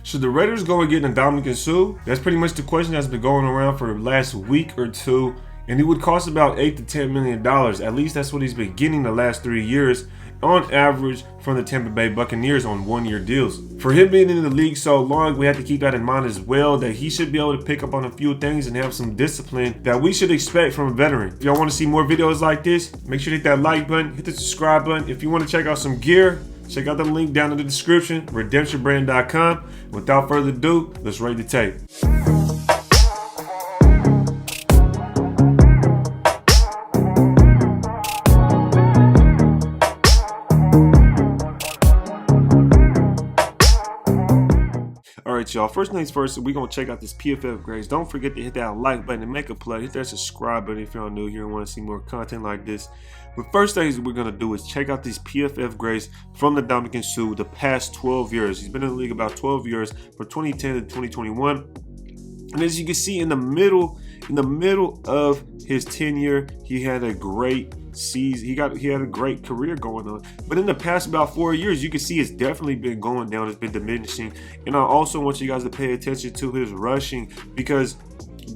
Should the Raiders go and get Ndamukong Suh? That's pretty much the question that's been going around for the last week or two, and it would cost about $8 to $10 million. At least that's what he's been getting the last 3 years on average from the Tampa Bay Buccaneers on one-year deals. For him being in the league so long, we have to keep that in mind as well, that he should be able to pick up on a few things and have some discipline that we should expect from a veteran. If y'all want to see more videos like this, make sure to hit that like button, hit the subscribe button. If you want to check out some gear, check out the link down in the description, redemptionbrand.com. Without further ado, let's rate the tape. Alright, y'all, first things first, we're going to check out this PFF grades. Don't forget to hit that like button and make a play. Hit that subscribe button if y'all new here and want to see more content like this. But first things we're going to do is check out these PFF grades from the Ndamukong Suh the past 12 years. He's been in the league about 12 years, from 2010 to 2021. And as you can see in the middle of his tenure, he had a great season. He had a great career going on. But in the past about 4 years, you can see it's definitely been going down. It's been diminishing. And I also want you guys to pay attention to his rushing, because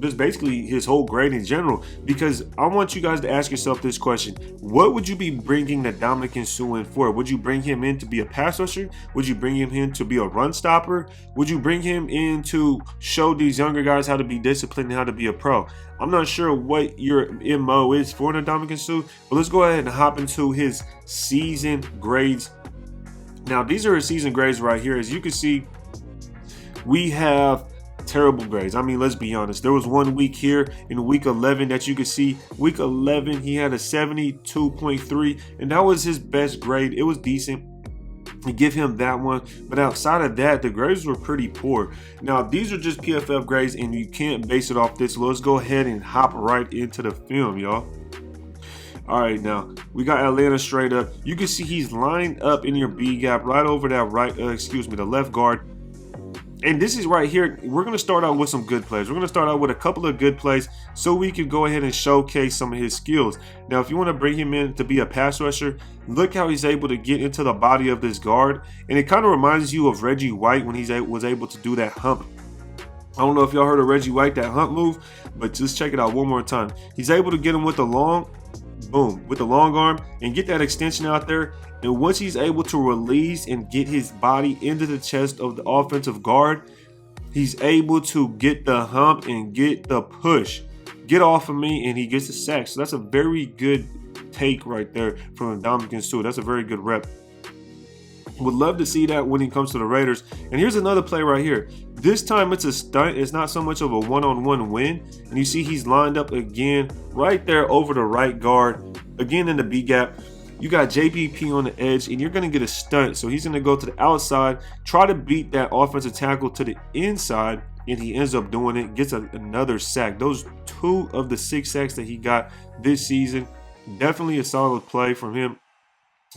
just basically his whole grade in general, because I want you guys to ask yourself this question: what would you be bringing the Ndamukong Suh in for? Would you bring him in to be a pass rusher? Would you bring him in to be a run stopper? Would you bring him in to show these younger guys how to be disciplined and how to be a pro? I'm not sure what your MO is for the Ndamukong Suh, but let's go ahead and hop into his season grades. Now, these are his season grades right here. As you can see, we have terrible grades. I mean, let's be honest. There was 1 week here in week 11 that you could see. Week 11, he had a 72.3, and that was his best grade. It was decent. To give him that one, but outside of that, the grades were pretty poor. Now, these are just PFF grades, and you can't base it off this. So let's go ahead and hop right into the film, y'all. All right, now we got Atlanta straight up. You can see he's lined up in your B gap right over that the left guard. And this is right here. We're going to start out with some good plays. We're going to start out with a couple of good plays so we can go ahead and showcase some of his skills. Now, if you want to bring him in to be a pass rusher, look how he's able to get into the body of this guard. And it kind of reminds you of Reggie White when he was able to do that hump. I don't know if y'all heard of Reggie White, that hump move, but just check it out one more time. He's able to get him with the long, boom, with the long arm and get that extension out there. And once he's able to release and get his body into the chest of the offensive guard, he's able to get the hump and get the push. Get off of me, and he gets a sack. So that's a very good take right there from Ndamukong Suh. That's a very good rep. Would love to see that when he comes to the Raiders. And here's another play right here. This time it's a stunt. It's not so much of a one-on-one win. And you see he's lined up again right there over the right guard. Again in the B gap. You got JPP on the edge, and you're going to get a stunt. So he's going to go to the outside, try to beat that offensive tackle to the inside, and he ends up doing it, gets another sack. Those 2 of the 6 sacks that he got this season. Definitely a solid play from him.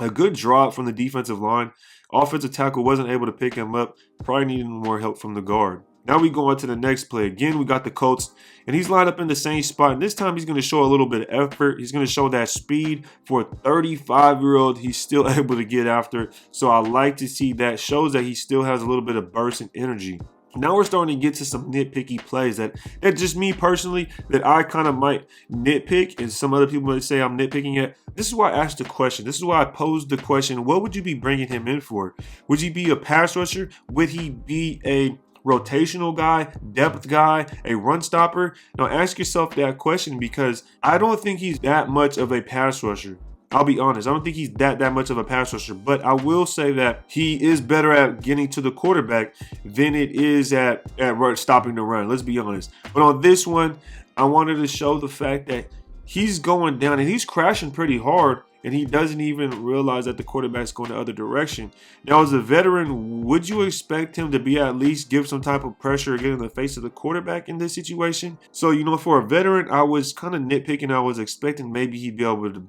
A good drop from the defensive line. Offensive tackle wasn't able to pick him up. Probably needed more help from the guard. Now we go on to the next play. Again, we got the Colts, and he's lined up in the same spot. And this time he's going to show a little bit of effort. He's going to show that speed. For a 35-year-old, he's still able to get after. So I like to see that. Shows that he still has a little bit of burst and energy. Now we're starting to get to some nitpicky plays that just me personally, that I kind of might nitpick, and some other people might say I'm nitpicking it. This is why I asked the question. This is why I posed the question: what would you be bringing him in for? Would he be a pass rusher? Would he be a rotational guy, depth guy, a run stopper? Now ask yourself that question, because I don't think he's that much of a pass rusher. I'll be honest. I don't think he's that much of a pass rusher, but I will say that he is better at getting to the quarterback than it is at stopping the run. Let's be honest. But on this one, I wanted to show the fact that he's going down and he's crashing pretty hard, and he doesn't even realize that the quarterback's going the other direction. Now, as a veteran, would you expect him to be at least give some type of pressure or get in the face of the quarterback in this situation? So, for a veteran, I was kind of nitpicking. I was expecting maybe he'd be able to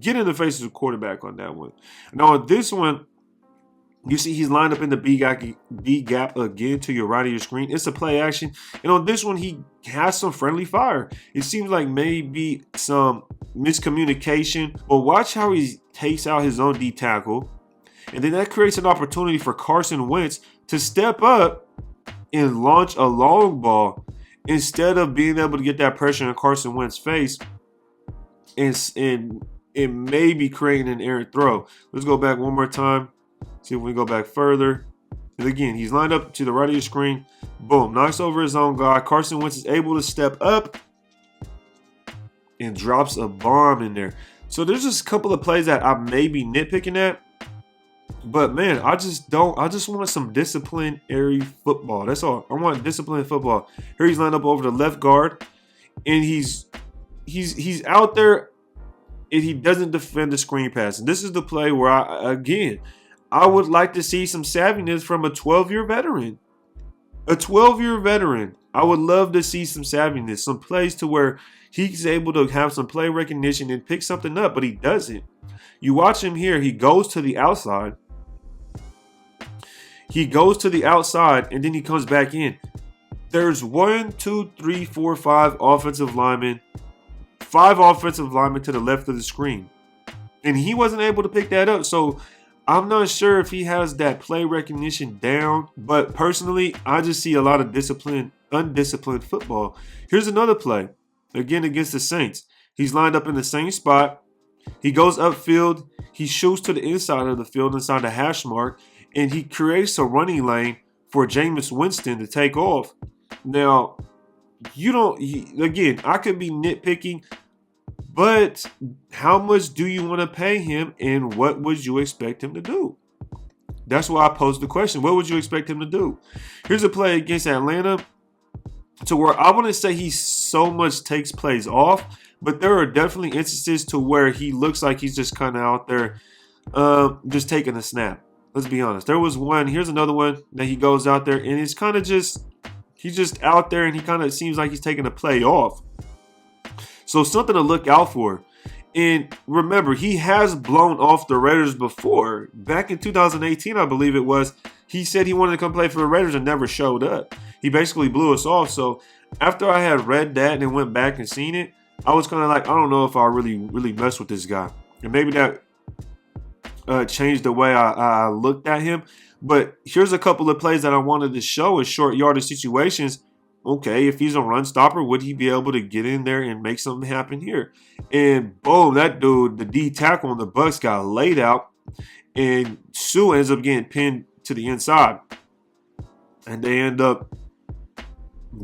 get in the face of the quarterback on that one. Now, on this one, you see he's lined up in the B gap again to your right of your screen. It's a play action. And on this one, he has some friendly fire. It seems like maybe some miscommunication. But watch how he takes out his own D tackle. And then that creates an opportunity for Carson Wentz to step up and launch a long ball instead of being able to get that pressure in Carson Wentz's face and maybe creating an errant throw. Let's go back one more time. See if we go back further. And again, he's lined up to the right of your screen. Boom, knocks over his own guy. Carson Wentz is able to step up and drops a bomb in there. So there's just a couple of plays that I may be nitpicking at. But man, I just want some disciplinary football. That's all. I want disciplined football. Here he's lined up over the left guard, and he's out there, and he doesn't defend the screen pass. And this is the play where I would like to see some savviness from a 12-year veteran. A 12-year veteran. I would love to see some savviness, some plays to where he's able to have some play recognition and pick something up, but he doesn't. You watch him here. He goes to the outside. And then he comes back in. There's 1, 2, 3, 4, 5 offensive linemen. 5 offensive linemen to the left of the screen. And he wasn't able to pick that up. So I'm not sure if he has that play recognition down. But personally, I just see a lot of undisciplined football. Here's another play. Again, against the Saints. He's lined up in the same spot. He goes upfield. He shoots to the inside of the field, inside the hash mark. And he creates a running lane for Jameis Winston to take off. Now, again, I could be nitpicking, but how much do you want to pay him and what would you expect him to do? That's why I posed the question. What would you expect him to do? Here's a play against Atlanta to where I wouldn't say he so much takes plays off, but there are definitely instances to where he looks like he's just kind of out there just taking a snap. Let's be honest. There was one. Here's another one that he goes out there and it's kind of he's just out there and he kind of seems like he's taking a play off. So something to look out for. And remember, he has blown off the Raiders before. Back in 2018, I believe it was, he said he wanted to come play for the Raiders and never showed up. He basically blew us off. So after I had read that and went back and seen it, I was kind of like, I don't know if I really mess with this guy. And maybe that changed the way I looked at him. But here's a couple of plays that I wanted to show in short yardage situations. Okay, if he's a run stopper, would he be able to get in there and make something happen here? And boom, that dude, the D tackle on the Bucs got laid out. And Suh ends up getting pinned to the inside. And they end up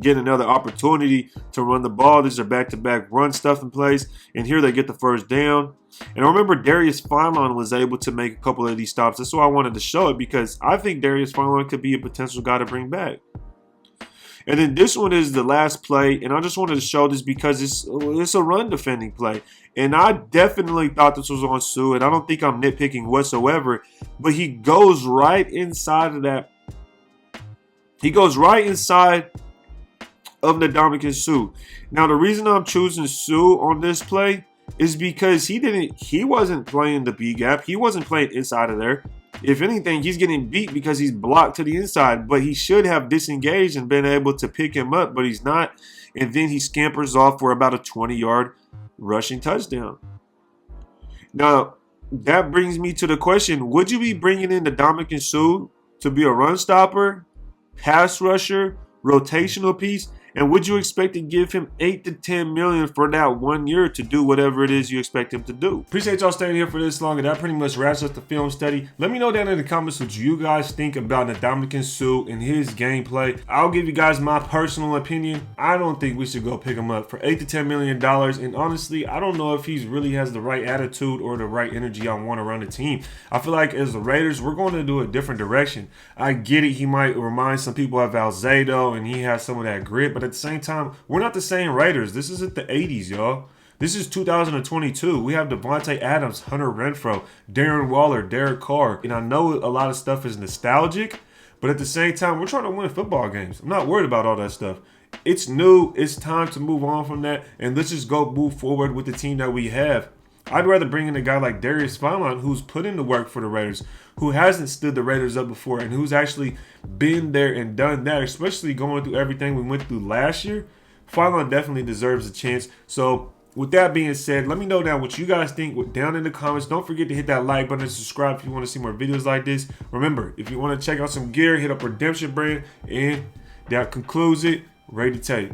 getting another opportunity to run the ball. These are back-to-back run stuff in place. And here they get the first down. And I remember Darius Philon was able to make a couple of these stops. That's why I wanted to show it, because I think Darius Philon could be a potential guy to bring back. And then this one is the last play, and I just wanted to show this because it's a run defending play. And I definitely thought this was on Suh, and I don't think I'm nitpicking whatsoever. But he goes right inside of that. He goes right inside of Ndamukong Suh. Now, the reason I'm choosing Suh on this play is because he wasn't playing the B gap. He wasn't playing inside of there. If anything, he's getting beat because he's blocked to the inside, but he should have disengaged and been able to pick him up, but he's not. And then he scampers off for about a 20-yard rushing touchdown. Now, that brings me to the question, would you be bringing in Ndamukong Suh to be a run stopper, pass rusher, rotational piece? And would you expect to give him $8 to $10 million for that 1 year to do whatever it is you expect him to do? Appreciate y'all staying here for this long, and that pretty much wraps up the film study. Let me know down in the comments what you guys think about Ndamukong Suh and his gameplay. I'll give you guys my personal opinion. I don't think we should go pick him up for $8 to $10 million. And honestly, I don't know if he really has the right attitude or the right energy I want to run the team. I feel like as the Raiders, we're going to do a different direction. I get it. He might remind some people of Alzado, and he has some of that grit, but at the same time, we're not the same Raiders. This isn't the 80s, y'all. This is 2022. We have Devontae Adams, Hunter Renfrow, Darren Waller, Derek Carr. And I know a lot of stuff is nostalgic, but at the same time, we're trying to win football games. I'm not worried about all that stuff. It's new. It's time to move on from that, and let's just go move forward with the team that we have. I'd rather bring in a guy like Darius Philon, who's put in the work for the Raiders, who hasn't stood the Raiders up before, and who's actually been there and done that, especially going through everything we went through last year. Philon definitely deserves a chance. So with that being said, let me know down what you guys think down in the comments. Don't forget to hit that like button and subscribe if you want to see more videos like this. Remember, if you want to check out some gear, hit up Redemption Brand. And that concludes it. Ready to tape.